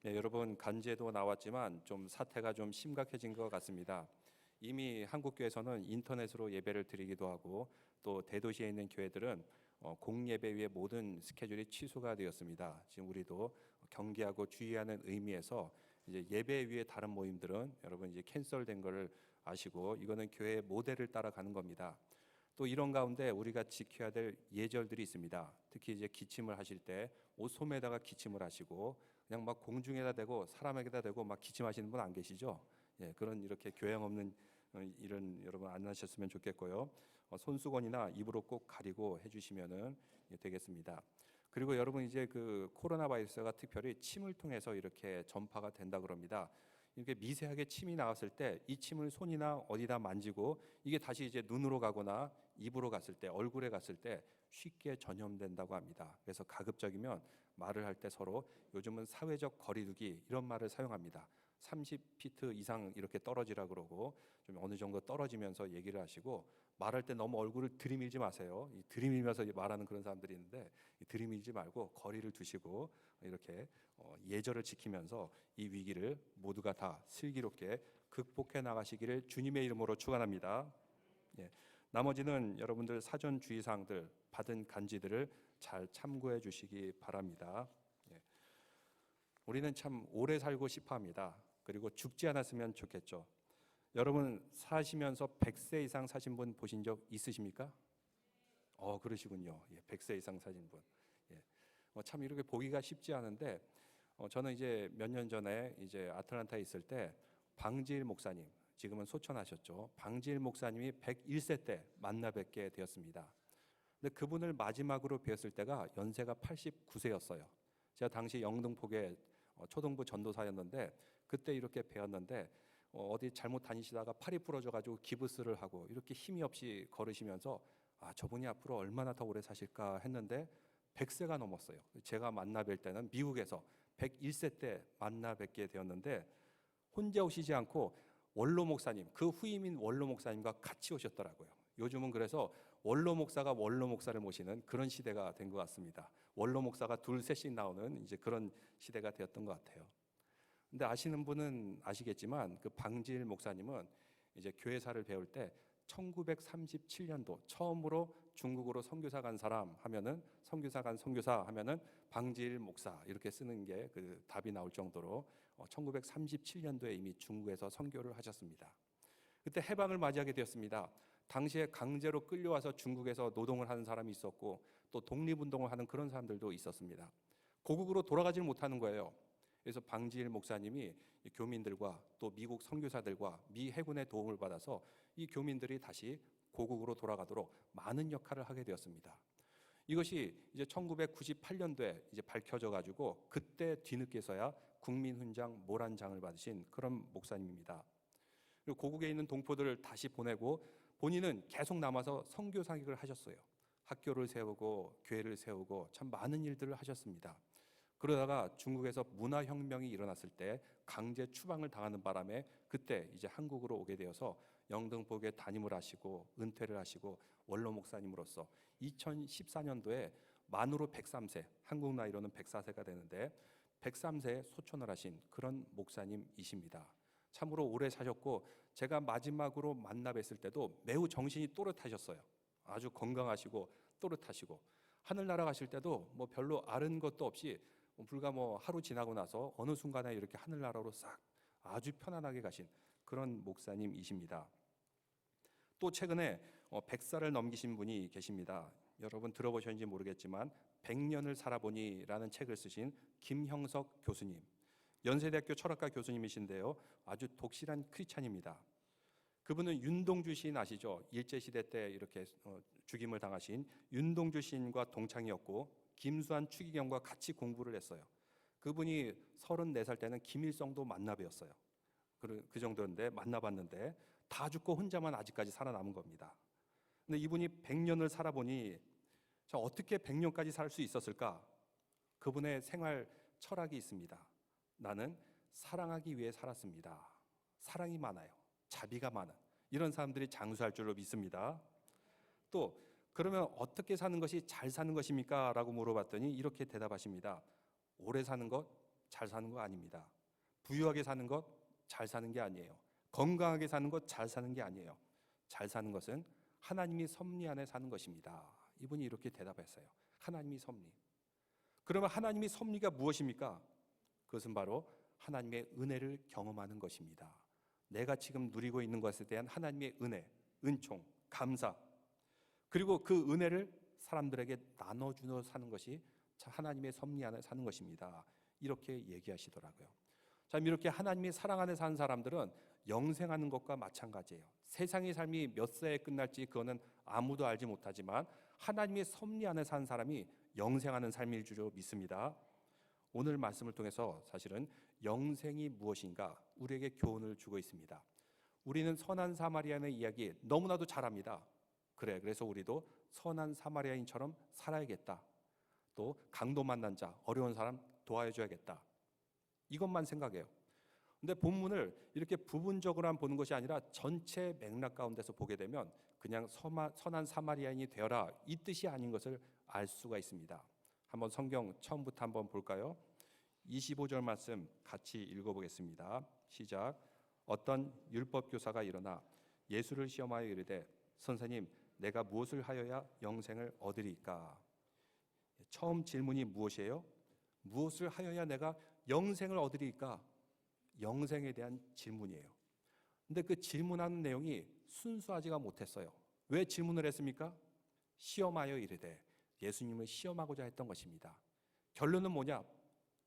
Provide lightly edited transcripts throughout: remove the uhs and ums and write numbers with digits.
네, 여러분 간제도 나왔지만 좀 사태가 좀 심각해진 것 같습니다. 이미 한국교회에서는 인터넷으로 예배를 드리기도 하고 또 대도시에 있는 교회들은 공예배 위에 모든 스케줄이 취소가 되었습니다. 지금 우리도 경계하고 주의하는 의미에서 이제 예배 위에 다른 모임들은 여러분 이제 캔슬된 걸 아시고 이거는 교회의 모델을 따라가는 겁니다. 또 이런 가운데 우리가 지켜야 될 예절들이 있습니다. 특히 이제 기침을 하실 때 옷소매에다가 기침을 하시고 그냥 막 공중에다 대고 사람에게다 대고 막 기침하시는 분 안 계시죠? 예, 그런 이렇게 교양 없는 일은 여러분 안 하셨으면 좋겠고요. 손수건이나 입으로 꼭 가리고 해주시면은 되겠습니다. 그리고 여러분 이제 그 코로나 바이러스가 특별히 침을 통해서 이렇게 전파가 된다 그럽니다. 이렇게 미세하게 침이 나왔을 때 이 침을 손이나 어디다 만지고 이게 다시 이제 눈으로 가거나 입으로 갔을 때 얼굴에 갔을 때 쉽게 전염된다고 합니다. 그래서 가급적이면 말을 할 때 서로 요즘은 사회적 거리두기 이런 말을 사용합니다. 30피트 이상 이렇게 떨어지라 그러고 좀 어느 정도 떨어지면서 얘기를 하시고 말할 때 너무 얼굴을 들이밀지 마세요. 이 들이밀면서 말하는 그런 사람들이 있는데 들이밀지 말고 거리를 두시고 이렇게 예절을 지키면서 이 위기를 모두가 다 슬기롭게 극복해 나가시기를 주님의 이름으로 축원합니다. 예. 나머지는 여러분들 사전 주의사항들 받은 간지들을 잘 참고해 주시기 바랍니다. 예. 우리는 참 오래 살고 싶어 합니다. 그리고 죽지 않았으면 좋겠죠. 여러분 사시면서 100세 이상 사신 분 보신 적 있으십니까? 그러시군요. 예, 100세 이상 사신 분. 예. 참 이렇게 보기가 쉽지 않은데 저는 이제 몇 년 전에 이제 아틀란타에 있을 때 방지일 목사님, 지금은 소천하셨죠. 방지일 목사님이 101세 때 만나 뵙게 되었습니다. 근데 그분을 마지막으로 뵈었을 때가 연세가 89세였어요. 제가 당시 영등포계 초등부 전도사였는데 그때 이렇게 배웠는데 어디 잘못 다니시다가 팔이 부러져가지고 기부스를 하고 이렇게 힘이 없이 걸으시면서 저분이 앞으로 얼마나 더 오래 사실까 했는데 100세가 넘었어요. 제가 만나 뵐 때는 미국에서 101세 때 만나 뵙게 되었는데 혼자 오시지 않고 원로 목사님, 그 후임인 원로 목사님과 같이 오셨더라고요. 요즘은 그래서 원로 목사가 원로 목사를 모시는 그런 시대가 된 것 같습니다. 원로 목사가 둘, 셋씩 나오는 이제 그런 시대가 되었던 것 같아요. 근데 아시는 분은 아시겠지만 그 방지일 목사님은 이제 교회사를 배울 때 1937년도 처음으로 중국으로 선교사 간 사람 하면은 선교사 간 선교사 하면은 방지일 목사 이렇게 쓰는 게 그 답이 나올 정도로 1937년도에 이미 중국에서 선교를 하셨습니다. 그때 해방을 맞이하게 되었습니다. 당시에 강제로 끌려와서 중국에서 노동을 하는 사람이 있었고 또 독립운동을 하는 그런 사람들도 있었습니다. 고국으로 돌아가지 못하는 거예요. 그래서 방지일 목사님이 교민들과 또 미국 선교사들과 미 해군의 도움을 받아서 이 교민들이 다시 고국으로 돌아가도록 많은 역할을 하게 되었습니다. 이것이 이제 1998년도에 이제 밝혀져 가지고 그때 뒤늦게서야 국민훈장 모란장을 받으신 그런 목사님입니다. 그리고 고국에 있는 동포들을 다시 보내고 본인은 계속 남아서 선교 사역을 하셨어요. 학교를 세우고 교회를 세우고 참 많은 일들을 하셨습니다. 그러다가 중국에서 문화혁명이 일어났을 때 강제 추방을 당하는 바람에 그때 이제 한국으로 오게 되어서 영등포교회 담임을 하시고 은퇴를 하시고 원로 목사님으로서 2014년도에 만으로 103세, 한국 나이로는 104세가 되는데 103세에 소천을 하신 그런 목사님이십니다. 참으로 오래 사셨고 제가 마지막으로 만나 뵀을 때도 매우 정신이 또렷하셨어요. 아주 건강하시고 또렷하시고 하늘나라 가실 때도 뭐 별로 아른 것도 없이 불과 뭐 하루 지나고 나서 어느 순간에 이렇게 하늘나라로 싹 아주 편안하게 가신 그런 목사님이십니다. 또 최근에 100살을 넘기신 분이 계십니다. 여러분 들어보셨는지 모르겠지만 100년을 살아보니라는 책을 쓰신 김형석 교수님, 연세대학교 철학과 교수님이신데요. 아주 독실한 크리스찬입니다. 그분은 윤동주 시인 아시죠? 일제시대 때 이렇게 죽임을 당하신 윤동주 시인과 동창이었고 김수환 추기경과 같이 공부를 했어요. 그분이 34살 때는 김일성도 만나 뵈었어요. 그 정도인데 만나봤는데 다 죽고 혼자만 아직까지 살아남은 겁니다. 근데 이분이 100년을 살아보니 자, 어떻게 100년까지 살 수 있었을까? 그분의 생활 철학이 있습니다. 나는 사랑하기 위해 살았습니다. 사랑이 많아요. 자비가 많은 이런 사람들이 장수할 줄로 믿습니다. 또 그러면 어떻게 사는 것이 잘 사는 것입니까? 라고 물어봤더니 이렇게 대답하십니다. 오래 사는 것, 잘 사는 거 아닙니다. 부유하게 사는 것 잘 사는 게 아니에요. 건강하게 사는 것 잘 사는 게 아니에요. 잘 사는 것은 하나님이 섭리 안에 사는 것입니다. 이분이 이렇게 대답했어요. 하나님이 섭리. 그러면 하나님이 섭리가 무엇입니까? 그것은 바로 하나님의 은혜를 경험하는 것입니다. 내가 지금 누리고 있는 것에 대한 하나님의 은혜, 은총, 감사, 그리고 그 은혜를 사람들에게 나눠주며 사는 것이 하나님의 섭리 안에 사는 것입니다. 이렇게 얘기하시더라고요. 자, 이렇게 하나님의 사랑 안에 사는 사람들은 영생하는 것과 마찬가지예요. 세상의 삶이 몇 세에 끝날지 그거는 아무도 알지 못하지만 하나님의 섭리 안에 사는 사람이 영생하는 삶일 줄 믿습니다. 오늘 말씀을 통해서 사실은 영생이 무엇인가 우리에게 교훈을 주고 있습니다. 우리는 선한 사마리아인의 이야기 너무나도 잘합니다. 그래서 우리도 선한 사마리아인처럼 살아야겠다. 또 강도 만난 자, 어려운 사람 도와줘야겠다. 이것만 생각해요. 근데 본문을 이렇게 부분적으로만 보는 것이 아니라 전체 맥락 가운데서 보게 되면 그냥 선한 사마리아인이 되어라 이 뜻이 아닌 것을 알 수가 있습니다. 한번 성경 처음부터 한번 볼까요? 25절 말씀 같이 읽어보겠습니다. 시작. 어떤 율법 교사가 일어나 예수를 시험하여 이르되 선생님 내가 무엇을 하여야 영생을 얻으리까? 처음 질문이 무엇이에요? 무엇을 하여야 내가 영생을 얻으리까? 영생에 대한 질문이에요. 근데 그 질문하는 내용이 순수하지가 못했어요. 왜 질문을 했습니까? 시험하여 이르되 예수님을 시험하고자 했던 것입니다. 결론은 뭐냐?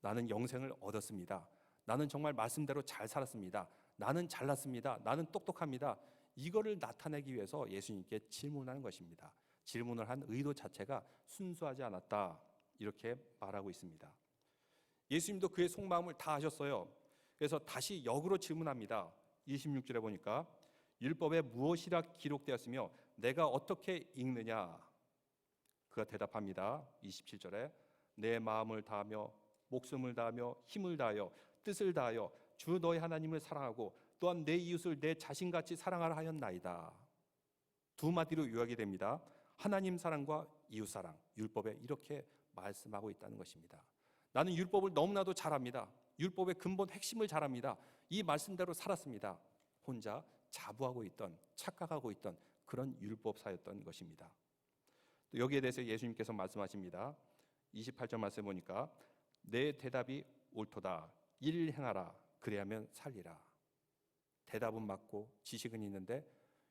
나는 영생을 얻었습니다. 나는 정말 말씀대로 잘 살았습니다. 나는 잘났습니다. 나는 똑똑합니다. 이거를 나타내기 위해서 예수님께 질문하는 것입니다. 질문을 한 의도 자체가 순수하지 않았다. 이렇게 말하고 있습니다. 예수님도 그의 속마음을 다 아셨어요. 그래서 다시 역으로 질문합니다. 26절에 보니까 율법에 무엇이라 기록되었으며 내가 어떻게 읽느냐? 그가 대답합니다. 27절에 내 마음을 다하며 목숨을 다하며 힘을 다하여 뜻을 다하여 주 너의 하나님을 사랑하고 또한 내 이웃을 내 자신같이 사랑하라 하였나이다. 두 마디로 요약이 됩니다. 하나님 사랑과 이웃 사랑, 율법에 이렇게 말씀하고 있다는 것입니다. 나는 율법을 너무나도 잘합니다. 율법의 근본 핵심을 잘합니다. 이 말씀대로 살았습니다. 혼자 자부하고 있던, 착각하고 있던 그런 율법사였던 것입니다. 또 여기에 대해서 예수님께서 말씀하십니다. 28절 말씀 보니까 내 대답이 옳도다. 이를 행하라. 그래야면 살리라. 대답은 맞고 지식은 있는데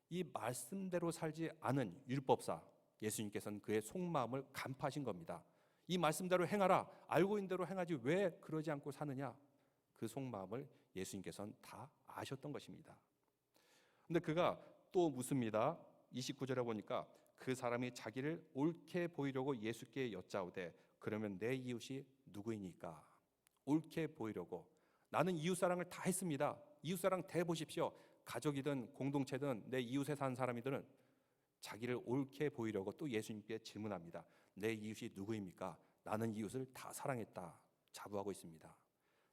이 말씀대로 살지 않은 율법사 예수님께서는 그의 속마음을 간파하신 겁니다. 이 말씀대로 행하라. 알고 있는 대로 행하지 왜 그러지 않고 사느냐? 그 속마음을 예수님께서는 다 아셨던 것입니다. 근데 그가 또 묻습니다. 29절에 보니까 그 사람이 자기를 옳게 보이려고 예수께 여짜오되 그러면 내 이웃이 누구이니까? 옳게 보이려고. 나는 이웃사랑을 다 했습니다. 이웃사랑 다 해보십시오. 가족이든 공동체든 내 이웃에 사는 사람이들은 자기를 옳게 보이려고 또 예수님께 질문합니다. 내 이웃이 누구입니까? 나는 이웃을 다 사랑했다. 자부하고 있습니다.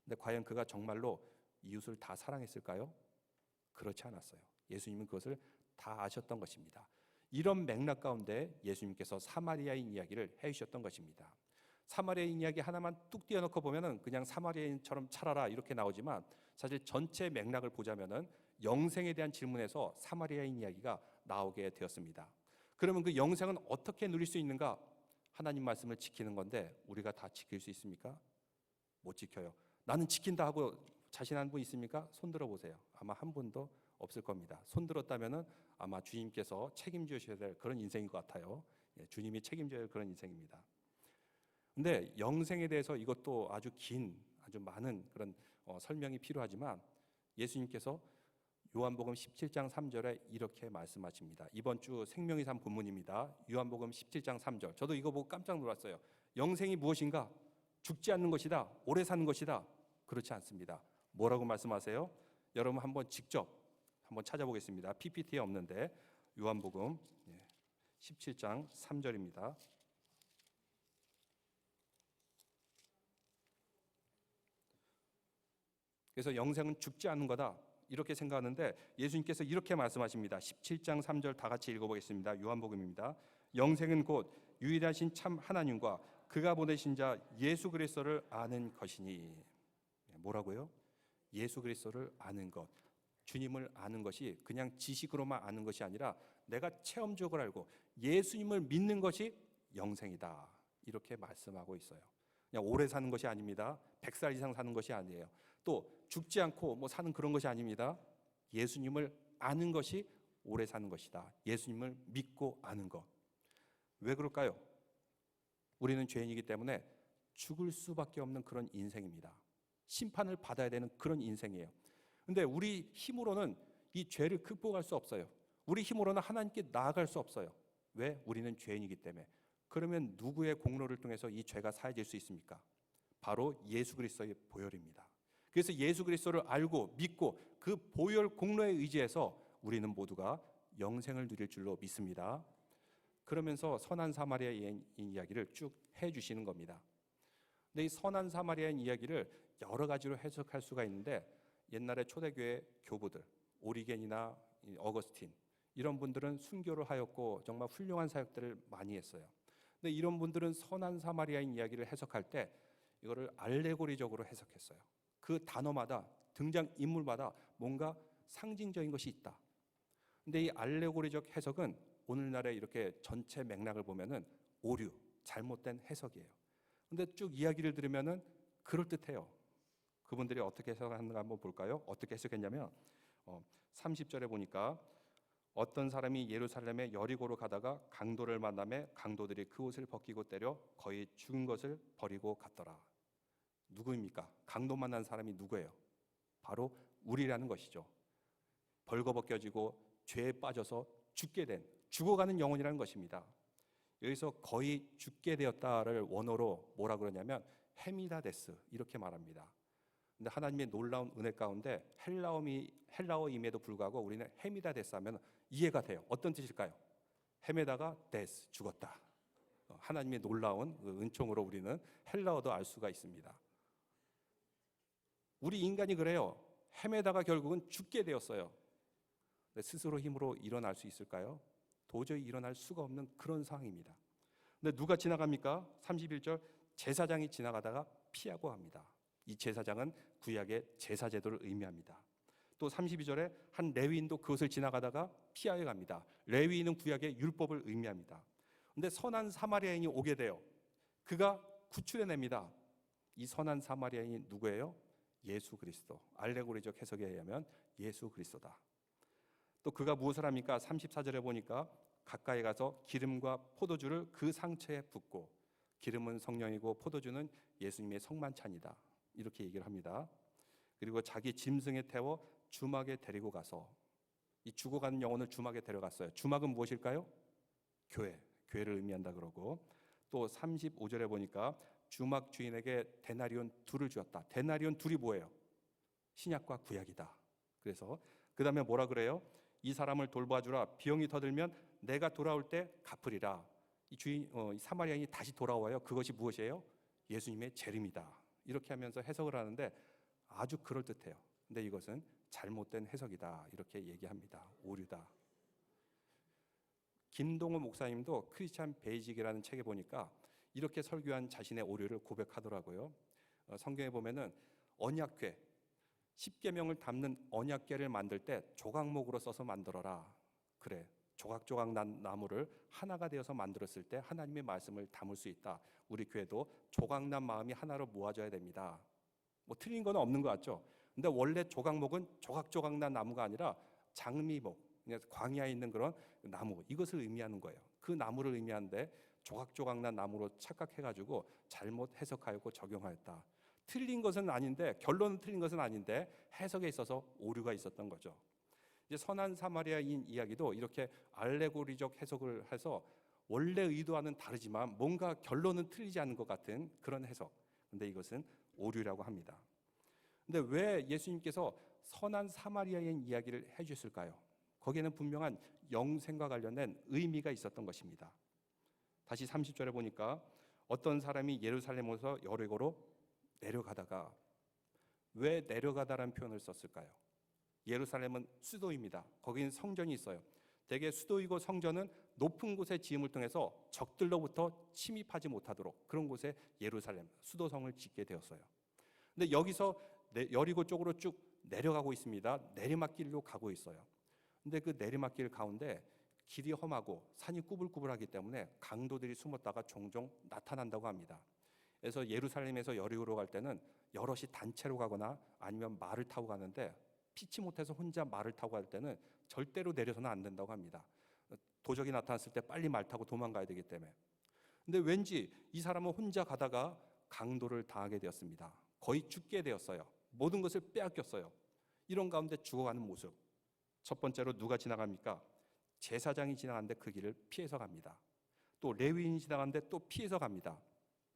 근데 과연 그가 정말로 이웃을 다 사랑했을까요? 그렇지 않았어요. 예수님은 그것을 다 아셨던 것입니다. 이런 맥락 가운데 예수님께서 사마리아인 이야기를 해주셨던 것입니다. 사마리아인 이야기 하나만 뚝 띄워놓고 보면은 그냥 사마리아인처럼 살아라 이렇게 나오지만 사실 전체 맥락을 보자면은 영생에 대한 질문에서 사마리아인 이야기가 나오게 되었습니다. 그러면 그 영생은 어떻게 누릴 수 있는가? 하나님 말씀을 지키는 건데 우리가 다 지킬 수 있습니까? 못 지켜요. 나는 지킨다 하고 자신한 분 있습니까? 손 들어보세요. 아마 한 분도 없을 겁니다. 손 들었다면은 아마 주님께서 책임져셔야 될 그런 인생인 것 같아요. 주님이 책임져야 할 그런 인생입니다. 근데 영생에 대해서 이것도 아주 긴, 아주 많은 그런 설명이 필요하지만 예수님께서 요한복음 17장 3절에 이렇게 말씀하십니다. 이번 주 생명의 삶 본문입니다. 요한복음 17장 3절. 저도 이거 보고 깜짝 놀랐어요. 영생이 무엇인가? 죽지 않는 것이다. 오래 사는 것이다. 그렇지 않습니다. 뭐라고 말씀하세요? 여러분 한번 직접 한번 찾아보겠습니다. PPT에 없는데 요한복음 17장 3절입니다. 그래서 영생은 죽지 않는 거다. 이렇게 생각하는데 예수님께서 이렇게 말씀하십니다. 17장 3절 다 같이 읽어보겠습니다. 요한복음입니다. 영생은 곧 유일하신 참 하나님과 그가 보내신 자 예수 그리스도를 아는 것이니. 뭐라고요? 예수 그리스도를 아는 것, 주님을 아는 것이 그냥 지식으로만 아는 것이 아니라 내가 체험적으로 알고 예수님을 믿는 것이 영생이다. 이렇게 말씀하고 있어요. 그냥 오래 사는 것이 아닙니다. 100살 이상 사는 것이 아니에요. 또 죽지 않고 뭐 사는 그런 것이 아닙니다. 예수님을 아는 것이 오래 사는 것이다. 예수님을 믿고 아는 것. 왜 그럴까요? 우리는 죄인이기 때문에 죽을 수밖에 없는 그런 인생입니다. 심판을 받아야 되는 그런 인생이에요. 근데 우리 힘으로는 이 죄를 극복할 수 없어요. 우리 힘으로는 하나님께 나아갈 수 없어요. 왜? 우리는 죄인이기 때문에. 그러면 누구의 공로를 통해서 이 죄가 사해질 수 있습니까? 바로 예수 그리스도의 보혈입니다. 그래서 예수 그리스도를 알고 믿고 그 보혈 공로에 의지해서 우리는 모두가 영생을 누릴 줄로 믿습니다. 그러면서 선한 사마리아인 이야기를 쭉 해주시는 겁니다. 근데 이 선한 사마리아인 이야기를 여러 가지로 해석할 수가 있는데 옛날에 초대교회 교부들, 오리겐이나 어거스틴 이런 분들은 순교를 하였고 정말 훌륭한 사역들을 많이 했어요. 근데 이런 분들은 선한 사마리아인 이야기를 해석할 때 이거를 알레고리적으로 해석했어요. 그 단어마다 등장 인물마다 뭔가 상징적인 것이 있다. 근데 이 알레고리적 해석은 오늘날의 이렇게 전체 맥락을 보면은 오류, 잘못된 해석이에요. 근데 쭉 이야기를 들으면은 그럴듯해요. 그분들이 어떻게 해석하는가 한번 볼까요? 어떻게 해석했냐면 30절에 보니까 어떤 사람이 예루살렘의 여리고로 가다가 강도를 만나매 강도들이 그 옷을 벗기고 때려 거의 죽은 것을 버리고 갔더라. 누구입니까? 강도 만난 사람이 누구예요? 바로 우리라는 것이죠. 벌거벗겨지고 죄에 빠져서 죽게 된, 죽어가는 영혼이라는 것입니다. 여기서 거의 죽게 되었다를 원어로 뭐라 그러냐면 헤미다데스 이렇게 말합니다. 근데 하나님의 놀라운 은혜 가운데 헬라어임에도 불구하고 우리는 헤미다데스 하면 이해가 돼요. 어떤 뜻일까요? 헤메다가 데스, 죽었다. 하나님의 놀라운 은총으로 우리는 헬라어도 알 수가 있습니다. 우리 인간이 그래요. 헤매다가 결국은 죽게 되었어요. 스스로 힘으로 일어날 수 있을까요? 도저히 일어날 수가 없는 그런 상황입니다. 근데 누가 지나갑니까? 31절 제사장이 지나가다가 피하고 합니다. 이 제사장은 구약의 제사제도를 의미합니다. 또 32절에 한 레위인도 그것을 지나가다가 피하여 갑니다. 레위인은 구약의 율법을 의미합니다. 근데 선한 사마리아인이 오게 돼요. 그가 구출해냅니다. 이 선한 사마리아인이 누구예요? 예수 그리스도. 알레고리적 해석에 의하면 예수 그리스도다. 또 그가 무엇을 합니까? 34절에 보니까 가까이 가서 기름과 포도주를 그 상처에 붓고, 기름은 성령이고 포도주는 예수님의 성만찬이다. 이렇게 얘기를 합니다. 그리고 자기 짐승에 태워 주막에 데리고 가서, 이 죽어가는 영혼을 주막에 데려갔어요. 주막은 무엇일까요? 교회를 의미한다 그러고, 또 35절에 보니까 주막 주인에게 데나리온 둘을 주었다. 데나리온 둘이 뭐예요? 신약과 구약이다. 그래서 그 다음에 뭐라 그래요? 이 사람을 돌봐주라. 비용이 더 들면 내가 돌아올 때 갚으리라. 이 주인 사마리아인이 다시 돌아와요. 그것이 무엇이에요? 예수님의 재림이다. 이렇게 하면서 해석을 하는데 아주 그럴듯해요. 근데 이것은 잘못된 해석이다. 이렇게 얘기합니다. 오류다. 김동호 목사님도 크리스찬 베이직이라는 책에 보니까 이렇게 설교한 자신의 오류를 고백하더라고요. 성경에 보면은 언약궤, 10계명을 담는 언약궤를 만들 때 조각목으로 써서 만들어라. 그래, 조각조각 난 나무를 하나가 되어서 만들었을 때 하나님의 말씀을 담을 수 있다. 우리 교회도 조각난 마음이 하나로 모아져야 됩니다. 뭐 틀린 건 없는 것 같죠? 근데 원래 조각목은 조각조각 난 나무가 아니라 장미목, 광야에 있는 그런 나무, 이것을 의미하는 거예요. 그 나무를 의미하는데 조각조각 난 나무로 착각해가지고 잘못 해석하였고 적용하였다. 틀린 것은 아닌데, 결론은 틀린 것은 아닌데 해석에 있어서 오류가 있었던 거죠. 이제 선한 사마리아인 이야기도 이렇게 알레고리적 해석을 해서 원래 의도와는 다르지만 뭔가 결론은 틀리지 않은 것 같은 그런 해석. 근데 이것은 오류라고 합니다. 근데 왜 예수님께서 선한 사마리아인 이야기를 해주셨을까요? 거기에는 분명한 영생과 관련된 의미가 있었던 것입니다. 다시 30절에 보니까 어떤 사람이 예루살렘에서 여리고로 내려가다가, 왜 내려가다라는 표현을 썼을까요? 예루살렘은 수도입니다. 거기는 성전이 있어요. 대개 수도이고 성전은 높은 곳에 지음을 통해서 적들로부터 침입하지 못하도록 그런 곳에 예루살렘, 수도성을 짓게 되었어요. 근데 여기서 여리고 쪽으로 쭉 내려가고 있습니다. 내리막길로 가고 있어요. 근데 그 내리막길 가운데 길이 험하고 산이 꾸불꾸불하기 때문에 강도들이 숨었다가 종종 나타난다고 합니다. 그래서 예루살렘에서 여리고로 갈 때는 여럿이 단체로 가거나 아니면 말을 타고 가는데 피치 못해서 혼자 말을 타고 갈 때는 절대로 내려서는 안 된다고 합니다. 도적이 나타났을 때 빨리 말 타고 도망가야 되기 때문에. 근데 왠지 이 사람은 혼자 가다가 강도를 당하게 되었습니다. 거의 죽게 되었어요. 모든 것을 빼앗겼어요. 이런 가운데 죽어가는 모습. 첫 번째로 누가 지나갑니까? 제사장이 지나가는데 그 길을 피해서 갑니다. 또 레위인이 지나가는데 또 피해서 갑니다.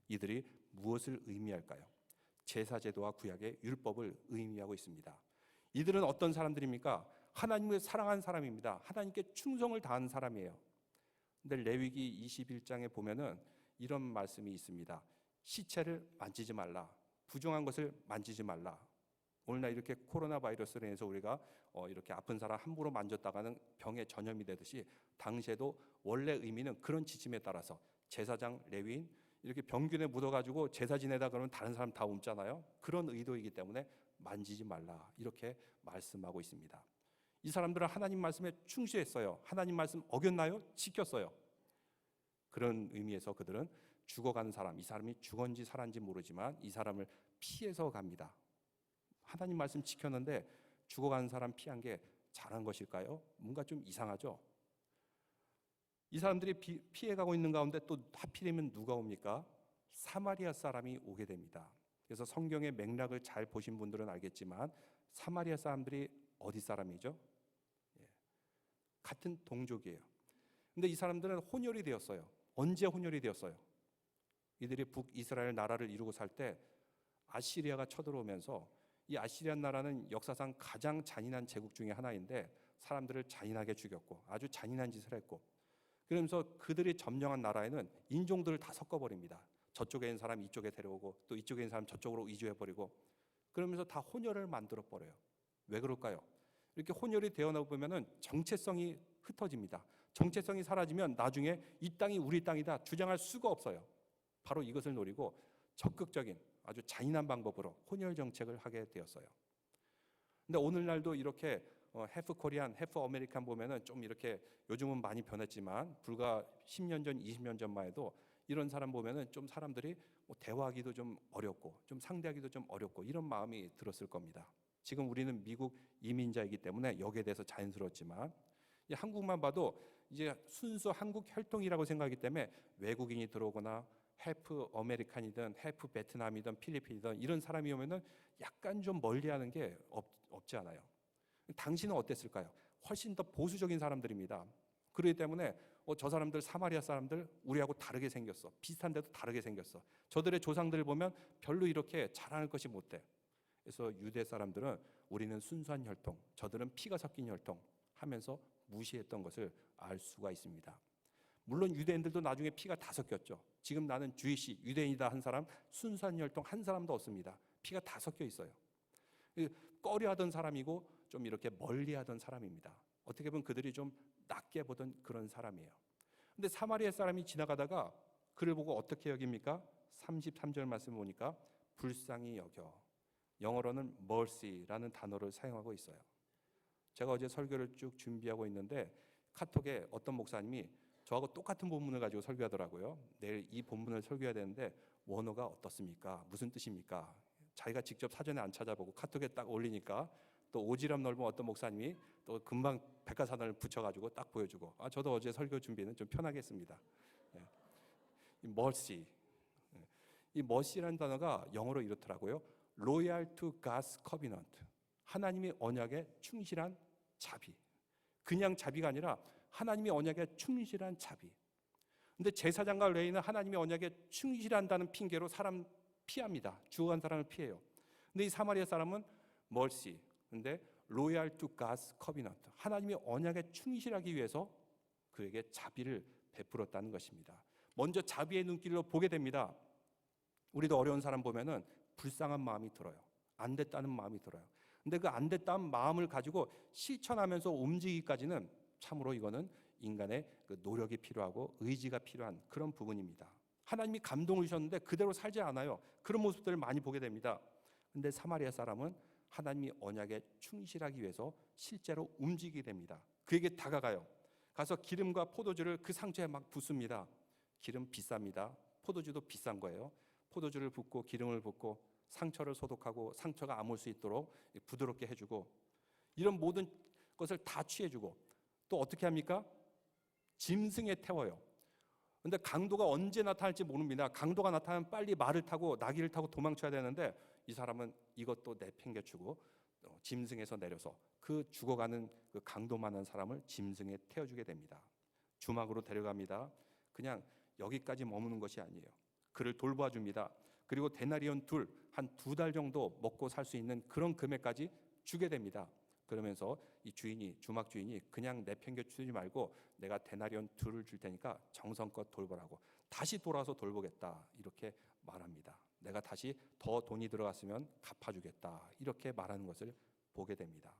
이들이 무엇을 의미할까요? 제사제도와 구약의 율법을 의미하고 있습니다. 이들은 어떤 사람들입니까? 하나님을 사랑한 사람입니다. 하나님께 충성을 다한 사람이에요. 근데 레위기 21장에 보면은 이런 말씀이 있습니다. 시체를 만지지 말라. 부정한 것을 만지지 말라. 오늘날 이렇게 코로나 바이러스로 인해서 우리가 이렇게 아픈 사람 함부로 만졌다가는 병에 전염이 되듯이 당시에도 원래 의미는 그런 지침에 따라서 제사장, 레위인 이렇게 병균에 묻어가지고 제사 지내다 그러면 다른 사람 다 옮잖아요. 그런 의도이기 때문에 만지지 말라 이렇게 말씀하고 있습니다. 이 사람들은 하나님 말씀에 충실했어요. 하나님 말씀 어겼나요? 지켰어요. 그런 의미에서 그들은 죽어가는 사람, 이 사람이 죽었는지 살았는지 모르지만 이 사람을 피해서 갑니다. 하나님 말씀 지켰는데 죽어가는 사람 피한 게 잘한 것일까요? 뭔가 좀 이상하죠? 이 사람들이 피해가고 있는 가운데 또 하필이면 누가 옵니까? 사마리아 사람이 오게 됩니다. 그래서 성경의 맥락을 잘 보신 분들은 알겠지만 사마리아 사람들이 어디 사람이죠? 같은 동족이에요. 근데 이 사람들은 혼혈이 되었어요. 언제 혼혈이 되었어요? 이들이 북이스라엘 나라를 이루고 살 때 아시리아가 쳐들어오면서 이 아시리아 나라는 역사상 가장 잔인한 제국 중에 하나인데 사람들을 잔인하게 죽였고 아주 잔인한 짓을 했고 그러면서 그들이 점령한 나라에는 인종들을 다 섞어버립니다. 저쪽에 있는 사람 이쪽에 데려오고 또 이쪽에 있는 사람 저쪽으로 이주해버리고 그러면서 다 혼혈을 만들어버려요. 왜 그럴까요? 이렇게 혼혈이 되어나 보면은 정체성이 흩어집니다. 정체성이 사라지면 나중에 이 땅이 우리 땅이다 주장할 수가 없어요. 바로 이것을 노리고 적극적인 아주 잔인한 방법으로 혼혈 정책을 하게 되었어요. 근데 오늘날도 이렇게 해프 코리안, 해프 아메리칸 보면은 좀 이렇게 요즘은 많이 변했지만 불과 10년 전, 20년 전만 해도 이런 사람 보면은 좀 사람들이 대화하기도 좀 어렵고 좀 상대하기도 좀 어렵고 이런 마음이 들었을 겁니다. 지금 우리는 미국 이민자이기 때문에 여기에 대해서 자연스러웠지만 이 한국만 봐도 이제 순수 한국 혈통이라고 생각하기 때문에 외국인이 들어오거나 해프 아메리칸이든 해프 베트남이든 필리핀이든 이런 사람이 오면은 약간 좀 멀리하는 게 없지 않아요. 당신은 어땠을까요? 훨씬 더 보수적인 사람들입니다. 그렇기 때문에 저 사람들 사마리아 사람들 우리하고 다르게 생겼어. 비슷한데도 다르게 생겼어. 저들의 조상들을 보면 별로 이렇게 자랑할 것이 못돼. 그래서 유대 사람들은 우리는 순수한 혈통, 저들은 피가 섞인 혈통 하면서 무시했던 것을 알 수가 있습니다. 물론 유대인들도 나중에 피가 다 섞였죠. 지금 나는 주이시 유대인이다 한 사람 순수한 혈통 한 사람도 없습니다. 피가 다 섞여 있어요. 꺼려하던 사람이고 좀 이렇게 멀리하던 사람입니다. 어떻게 보면 그들이 좀 낮게 보던 그런 사람이에요. 근데 사마리아 사람이 지나가다가 그를 보고 어떻게 여깁니까? 33절 말씀 보니까 불쌍히 여겨. 영어로는 mercy라는 단어를 사용하고 있어요. 제가 어제 설교를 쭉 준비하고 있는데 카톡에 어떤 목사님이 저하고 똑같은 본문을 가지고 설교하더라고요. 내일 이 본문을 설교해야 되는데 원어가 어떻습니까? 무슨 뜻입니까? 자기가 직접 사전에 안 찾아보고 카톡에 딱 올리니까 또 오지랖 넓은 어떤 목사님이 또 금방 백과사전을 붙여가지고 딱 보여주고 저도 어제 설교 준비는 좀 편하게 했습니다. mercy. 이 mercy라는 단어가 영어로 이렇더라고요. loyal to God's covenant. 하나님의 언약에 충실한 자비. 그냥 자비가 아니라 하나님의 언약에 충실한 자비. 근데 제사장과 레위인은 하나님의 언약에 충실한다는 핑계로 사람 피합니다. 죽어간 사람을 피해요. 근데 이 사마리아 사람은 mercy. 근데 loyal to God's covenant. 하나님의 언약에 충실하기 위해서 그에게 자비를 베풀었다는 것입니다. 먼저 자비의 눈길로 보게 됩니다. 우리도 어려운 사람 보면은 불쌍한 마음이 들어요. 안 됐다는 마음이 들어요. 근데 그 안 됐다는 마음을 가지고 실천하면서 움직이기까지는 참으로 이거는 인간의 그 노력이 필요하고 의지가 필요한 그런 부분입니다. 하나님이 감동을 주셨는데 그대로 살지 않아요. 그런 모습들을 많이 보게 됩니다. 근데 사마리아 사람은 하나님이 언약에 충실하기 위해서 실제로 움직이게 됩니다. 그에게 다가가요. 가서 기름과 포도주를 그 상처에 막 붓습니다. 기름 비쌉니다. 포도주도 비싼 거예요. 포도주를 붓고 기름을 붓고 상처를 소독하고 상처가 아물 수 있도록 부드럽게 해주고, 이런 모든 것을 다 취해주고, 또 어떻게 합니까? 짐승에 태워요. 근데 강도가 언제 나타날지 모릅니다. 강도가 나타나면 빨리 말을 타고 나귀를 타고 도망쳐야 되는데, 이 사람은 이것도 내팽개치고 짐승에서 내려서 그 죽어가는 그 강도 많은 사람을 짐승에 태워주게 됩니다. 주막으로 데려갑니다. 그냥 여기까지 머무는 것이 아니에요. 그를 돌봐줍니다. 그리고 데나리온 한 2달 정도 먹고 살 수 있는 그런 금액까지 주게 됩니다. 그러면서 이 주막 주인이 그냥 내팽개치지 말고 내가 데나리온 2를 줄 테니까 정성껏 돌보라고, 다시 돌아서 돌보겠다, 이렇게 말합니다. 내가 다시 더 돈이 들어갔으면 갚아주겠다, 이렇게 말하는 것을 보게 됩니다.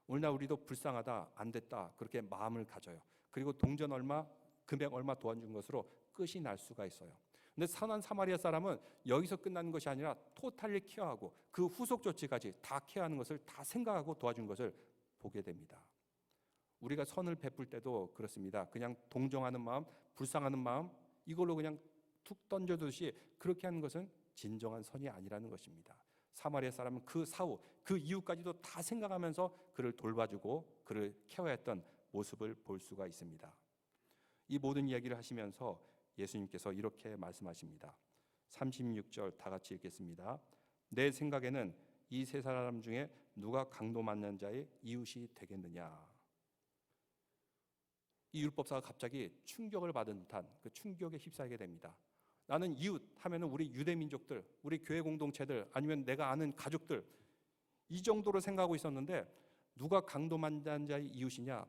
오늘날 우리도 불쌍하다, 안 됐다, 그렇게 마음을 가져요. 그리고 동전 얼마, 금액 얼마 도와준 것으로 끝이 날 수가 있어요. 근데 선한 사마리아 사람은 여기서 끝나는 것이 아니라 토탈리 케어하고 그 후속 조치까지 다 케어하는 것을 다 생각하고 도와준 것을 보게 됩니다. 우리가 선을 베풀 때도 그렇습니다. 그냥 동정하는 마음, 불쌍하는 마음, 이걸로 그냥 툭 던져두듯이 그렇게 하는 것은 진정한 선이 아니라는 것입니다. 사마리아 사람은 그 사후, 그 이후까지도 다 생각하면서 그를 돌봐주고 그를 케어했던 모습을 볼 수가 있습니다. 이 모든 이야기를 하시면서 예수님께서 이렇게 말씀하십니다. 36절 다 같이 읽겠습니다. 내 생각에는 이 세 사람 중에 누가 강도 맞는 자의 이웃이 되겠느냐. 이 율법사가 갑자기 충격을 받은 듯한 그 충격에 휩싸이게 됩니다. 나는 이웃 하면은 우리 유대 민족들, 우리 교회 공동체들, 아니면 내가 아는 가족들, 이 정도로 생각하고 있었는데 누가 강도 맞는 자의 이웃이냐?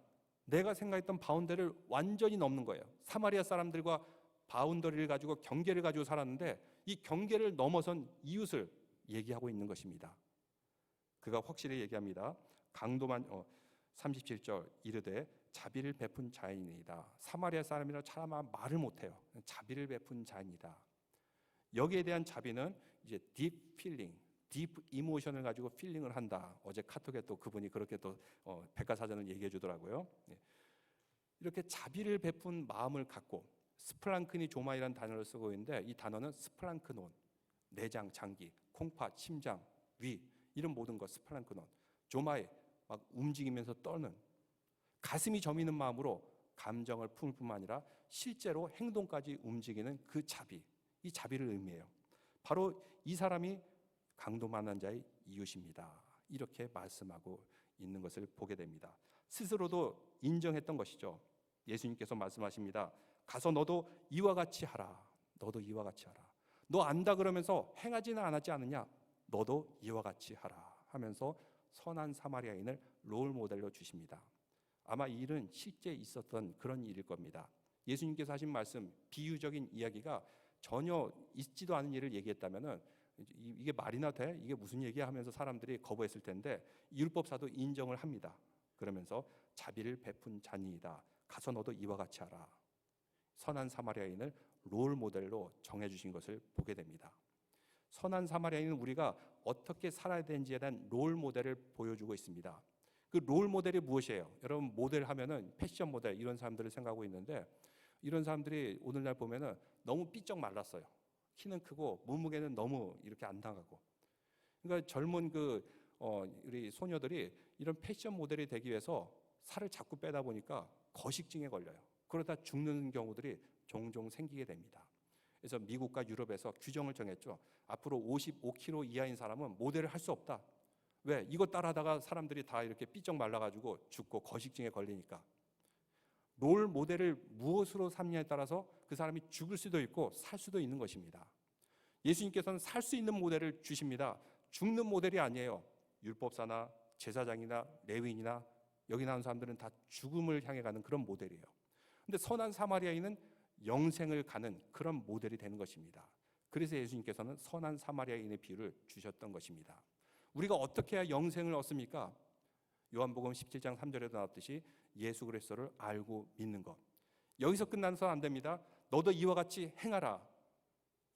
내가 생각했던 바운더리를 완전히 넘는 거예요. 사마리아 사람들과 바운더리를 가지고, 경계를 가지고 살았는데 이 경계를 넘어선 이웃을 얘기하고 있는 것입니다. 그가 확실히 얘기합니다. 37절 이르되 자비를 베푼 자이니이다. 사마리아 사람이라 차마 말을 못해요. 자비를 베푼 자이니이다. 여기에 대한 자비는 이제 딥 필링, 딥 이모션을 가지고 필링을 한다. 어제 카톡에 또 그분이 그렇게 또 백과사전을 얘기해 주더라고요. 이렇게 자비를 베푼 마음을 갖고, 스플랑크니 조마이라는 단어를 쓰고 있는데 이 단어는 스플랑크논, 내장, 장기, 콩팥, 심장, 위, 이런 모든 것 스플랑크논, 조마이, 막 움직이면서 떠는, 가슴이 저미는 마음으로 감정을 품을 뿐만 아니라 실제로 행동까지 움직이는 그 자비, 이 자비를 의미해요. 바로 이 사람이 강도 만난 자의 이웃입니다. 이렇게 말씀하고 있는 것을 보게 됩니다. 스스로도 인정했던 것이죠. 예수님께서 말씀하십니다. 가서 너도 이와 같이 하라. 너도 이와 같이 하라. 너 안다 그러면서 행하지는 않았지 않느냐? 너도 이와 같이 하라 하면서 선한 사마리아인을 롤 모델로 주십니다. 아마 이 일은 실제 있었던 그런 일일 겁니다. 예수님께서 하신 말씀, 비유적인 이야기가 전혀 있지도 않은 일을 얘기했다면은 이게 말이나 돼? 이게 무슨 얘기야? 하면서 사람들이 거부했을 텐데 율법사도 인정을 합니다. 그러면서 자비를 베푼 자니이다. 가서 너도 이와 같이 하라. 선한 사마리아인을 롤 모델로 정해주신 것을 보게 됩니다. 선한 사마리아인은 우리가 어떻게 살아야 되는지에 대한 롤 모델을 보여주고 있습니다. 그 롤 모델이 무엇이에요? 여러분, 모델 하면은 패션 모델 이런 사람들을 생각하고 있는데, 이런 사람들이 오늘날 보면은 너무 삐쩍 말랐어요. 키는 크고 몸무게는 너무 이렇게 안 나가고. 그러니까 젊은 우리 소녀들이 이런 패션 모델이 되기 위해서 살을 자꾸 빼다 보니까 거식증에 걸려요. 그러다 죽는 경우들이 종종 생기게 됩니다. 그래서 미국과 유럽에서 규정을 정했죠. 앞으로 55kg 이하인 사람은 모델을 할 수 없다. 왜? 이거 따라하다가 사람들이 다 이렇게 삐쩍 말라가지고 죽고 거식증에 걸리니까. 롤 모델을 무엇으로 삼냐에 따라서 그 사람이 죽을 수도 있고 살 수도 있는 것입니다. 예수님께서는 살 수 있는 모델을 주십니다. 죽는 모델이 아니에요. 율법사나 제사장이나 레위인이나 여기 나온 사람들은 다 죽음을 향해 가는 그런 모델이에요. 근데 선한 사마리아인은 영생을 가는 그런 모델이 되는 것입니다. 그래서 예수님께서는 선한 사마리아인의 비유를 주셨던 것입니다. 우리가 어떻게 해야 영생을 얻습니까? 요한복음 17장 3절에도 나왔듯이 예수 그리스도를 알고 믿는 것. 여기서 끝나서 안 됩니다. 너도 이와 같이 행하라.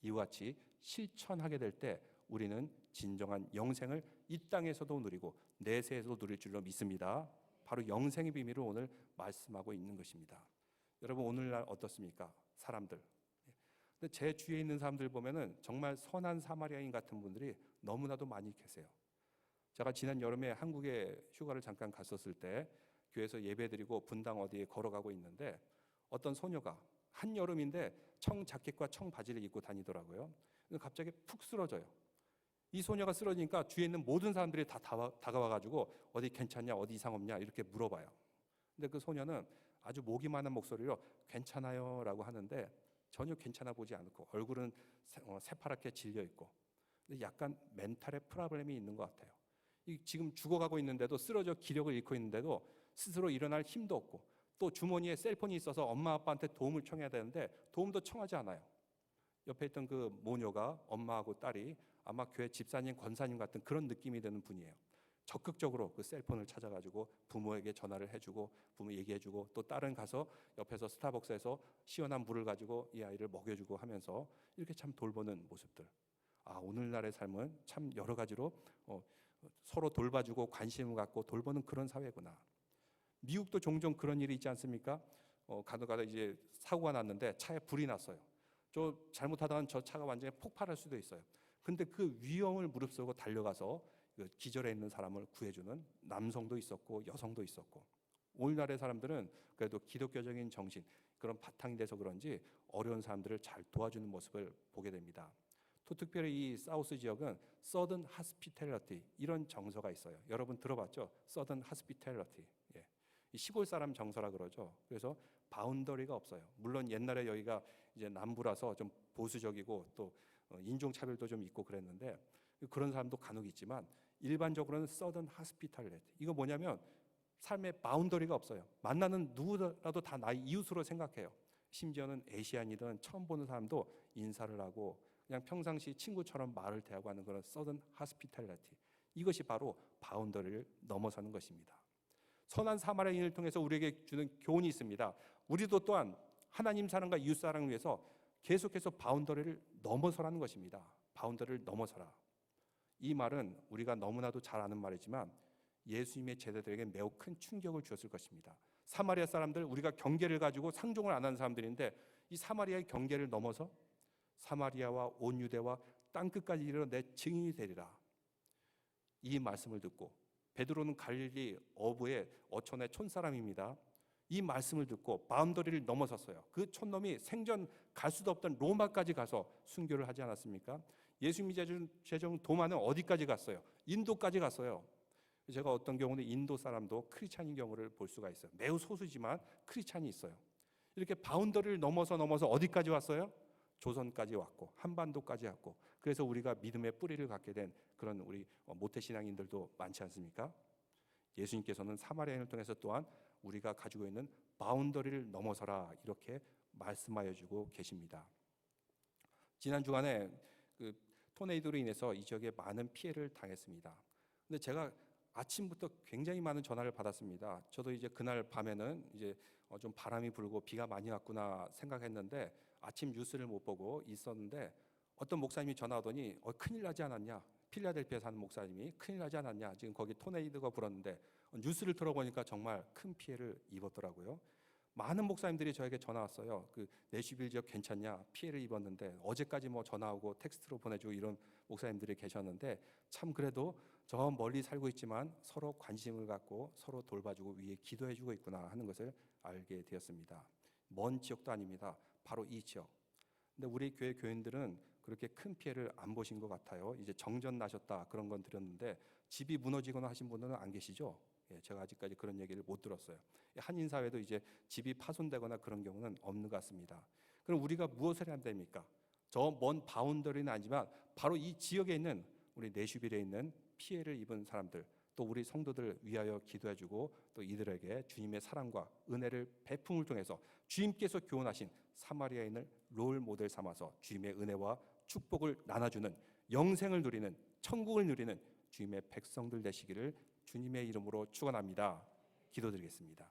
이와 같이 실천하게 될 때 우리는 진정한 영생을 이 땅에서도 누리고 내세에서도 누릴 줄로 믿습니다. 바로 영생의 비밀을 오늘 말씀하고 있는 것입니다. 여러분 오늘날 어떻습니까? 사람들. 근데 제 주위에 있는 사람들 보면은 정말 선한 사마리아인 같은 분들이 너무나도 많이 계세요. 제가 지난 여름에 한국에 휴가를 잠깐 갔었을 때 교회에서 예배드리고 분당 어디에 걸어가고 있는데 어떤 소녀가 한여름인데 청 자켓과 청 바지를 입고 다니더라고요. 갑자기 푹 쓰러져요. 이 소녀가 쓰러지니까 주위에 있는 모든 사람들이 다 다가와가지고 어디 괜찮냐, 어디 이상 없냐 이렇게 물어봐요. 근데 그 소녀는 아주 목이 마른 목소리로 괜찮아요 라고 하는데 전혀 괜찮아 보지 않고 얼굴은 새파랗게 질려 있고 근데 약간 멘탈에 프로블렘이 있는 것 같아요. 지금 죽어가고 있는데도 쓰러져 기력을 잃고 있는데도 스스로 일어날 힘도 없고 또 주머니에 셀폰이 있어서 엄마 아빠한테 도움을 청해야 되는데 도움도 청하지 않아요. 옆에 있던 그 모녀가 엄마하고 딸이 아마 교회 집사님, 권사님 같은 그런 느낌이 드는 분이에요. 적극적으로 그 셀폰을 찾아가지고 부모에게 전화를 해주고 부모 얘기해주고 또 딸은 가서 옆에서 스타벅스에서 시원한 물을 가지고 이 아이를 먹여주고 하면서 이렇게 참 돌보는 모습들. 오늘날의 삶은 참 여러 가지로 서로 돌봐주고 관심을 갖고 돌보는 그런 사회구나. 미국도 종종 그런 일이 있지 않습니까? 가다가다 이제 사고가 났는데 차에 불이 났어요. 저 잘못하다간 저 차가 완전히 폭발할 수도 있어요. 근데 그 위험을 무릅쓰고 달려가서 기절해 있는 사람을 구해주는 남성도 있었고 여성도 있었고 오늘날의 사람들은 그래도 기독교적인 정신 그런 바탕이 돼서 그런지 어려운 사람들을 잘 도와주는 모습을 보게 됩니다. 또 특별히 이 사우스 지역은 Southern Hospitality 이런 정서가 있어요. 여러분 들어봤죠? Southern Hospitality. 예. 이 시골 사람 정서라 그러죠. 그래서 바운더리가 없어요. 물론 옛날에 여기가 이제 남부라서 좀 보수적이고 또 인종차별도 좀 있고 그랬는데 그런 사람도 간혹 있지만 일반적으로는 Southern Hospitality. 이거 뭐냐면 삶의 바운더리가 없어요. 만나는 누구라도 다 나의 이웃으로 생각해요. 심지어는 아시안이든 처음 보는 사람도 인사를 하고 그냥 평상시 친구처럼 말을 대하고 하는 그런 Southern Hospitality. 이것이 바로 바운더리를 넘어서는 것입니다. 선한 사마리아인을 통해서 우리에게 주는 교훈이 있습니다. 우리도 또한 하나님 사랑과 이웃 사랑을 위해서 계속해서 바운더리를 넘어서라는 것입니다. 바운더리를 넘어서라. 이 말은 우리가 너무나도 잘 아는 말이지만 예수님의 제자들에게 매우 큰 충격을 주었을 것입니다. 사마리아 사람들 우리가 경계를 가지고 상종을 안 하는 사람들인데 이 사마리아의 경계를 넘어서 사마리아와 온 유대와 땅끝까지 이르러 내 증인이 되리라. 이 말씀을 듣고 베드로는 갈릴리 어부의 어촌의 촌사람입니다. 이 말씀을 듣고 바운더리를 넘어섰어요. 그 촌놈이 생전 갈 수도 없던 로마까지 가서 순교를 하지 않았습니까? 예수님이 제정 도마는 어디까지 갔어요? 인도까지 갔어요. 제가 어떤 경우는 인도 사람도 크리스찬인 경우를 볼 수가 있어요. 매우 소수지만 크리스찬이 있어요. 이렇게 바운더리를 넘어서 어디까지 왔어요? 조선까지 왔고 한반도까지 왔고 그래서 우리가 믿음의 뿌리를 갖게 된 그런 우리 모태신앙인들도 많지 않습니까? 예수님께서는 사마리아인을 통해서 또한 우리가 가지고 있는 바운더리를 넘어서라 이렇게 말씀하여 주고 계십니다. 지난 주간에 그 토네이도로 인해서 이 지역에 많은 피해를 당했습니다. 근데 제가 아침부터 굉장히 많은 전화를 받았습니다. 저도 이제 그날 밤에는 이제 좀 바람이 불고 비가 많이 왔구나 생각했는데 아침 뉴스를 못 보고 있었는데 어떤 목사님이 전화 오더니 큰일 나지 않았냐? 필라델피아 사는 목사님이 큰일 나지 않았냐? 지금 거기 토네이도가 불었는데 뉴스를 들어보니까 정말 큰 피해를 입었더라고요. 많은 목사님들이 저에게 전화 왔어요. 그 내슈빌 지역 괜찮냐? 피해를 입었는데 어제까지 뭐 전화 오고 텍스트로 보내주고 이런 목사님들이 계셨는데 참 그래도 저 멀리 살고 있지만 서로 관심을 갖고 서로 돌봐주고 위에 기도해주고 있구나 하는 것을 알게 되었습니다. 먼 지역도 아닙니다. 바로 이 지역. 근데 우리 교회 교인들은 그렇게 큰 피해를 안 보신 것 같아요. 이제 정전 나셨다 그런 건 들었는데 집이 무너지거나 하신 분들은 안 계시죠? 예, 제가 아직까지 그런 얘기를 못 들었어요. 한인 사회도 이제 집이 파손되거나 그런 경우는 없는 것 같습니다. 그럼 우리가 무엇을 해야 됩니까? 저 먼 바운더리는 아니지만 바로 이 지역에 있는 우리 내슈빌에 있는 피해를 입은 사람들 또 우리 성도들 위하여 기도해주고 또 이들에게 주님의 사랑과 은혜를 베품을 통해서 주님께서 교훈하신 사마리아인을 롤 모델 삼아서 주님의 은혜와 축복을 나눠주는 영생을 누리는 천국을 누리는 주님의 백성들 되시기를 주님의 이름으로 축원합니다. 기도드리겠습니다.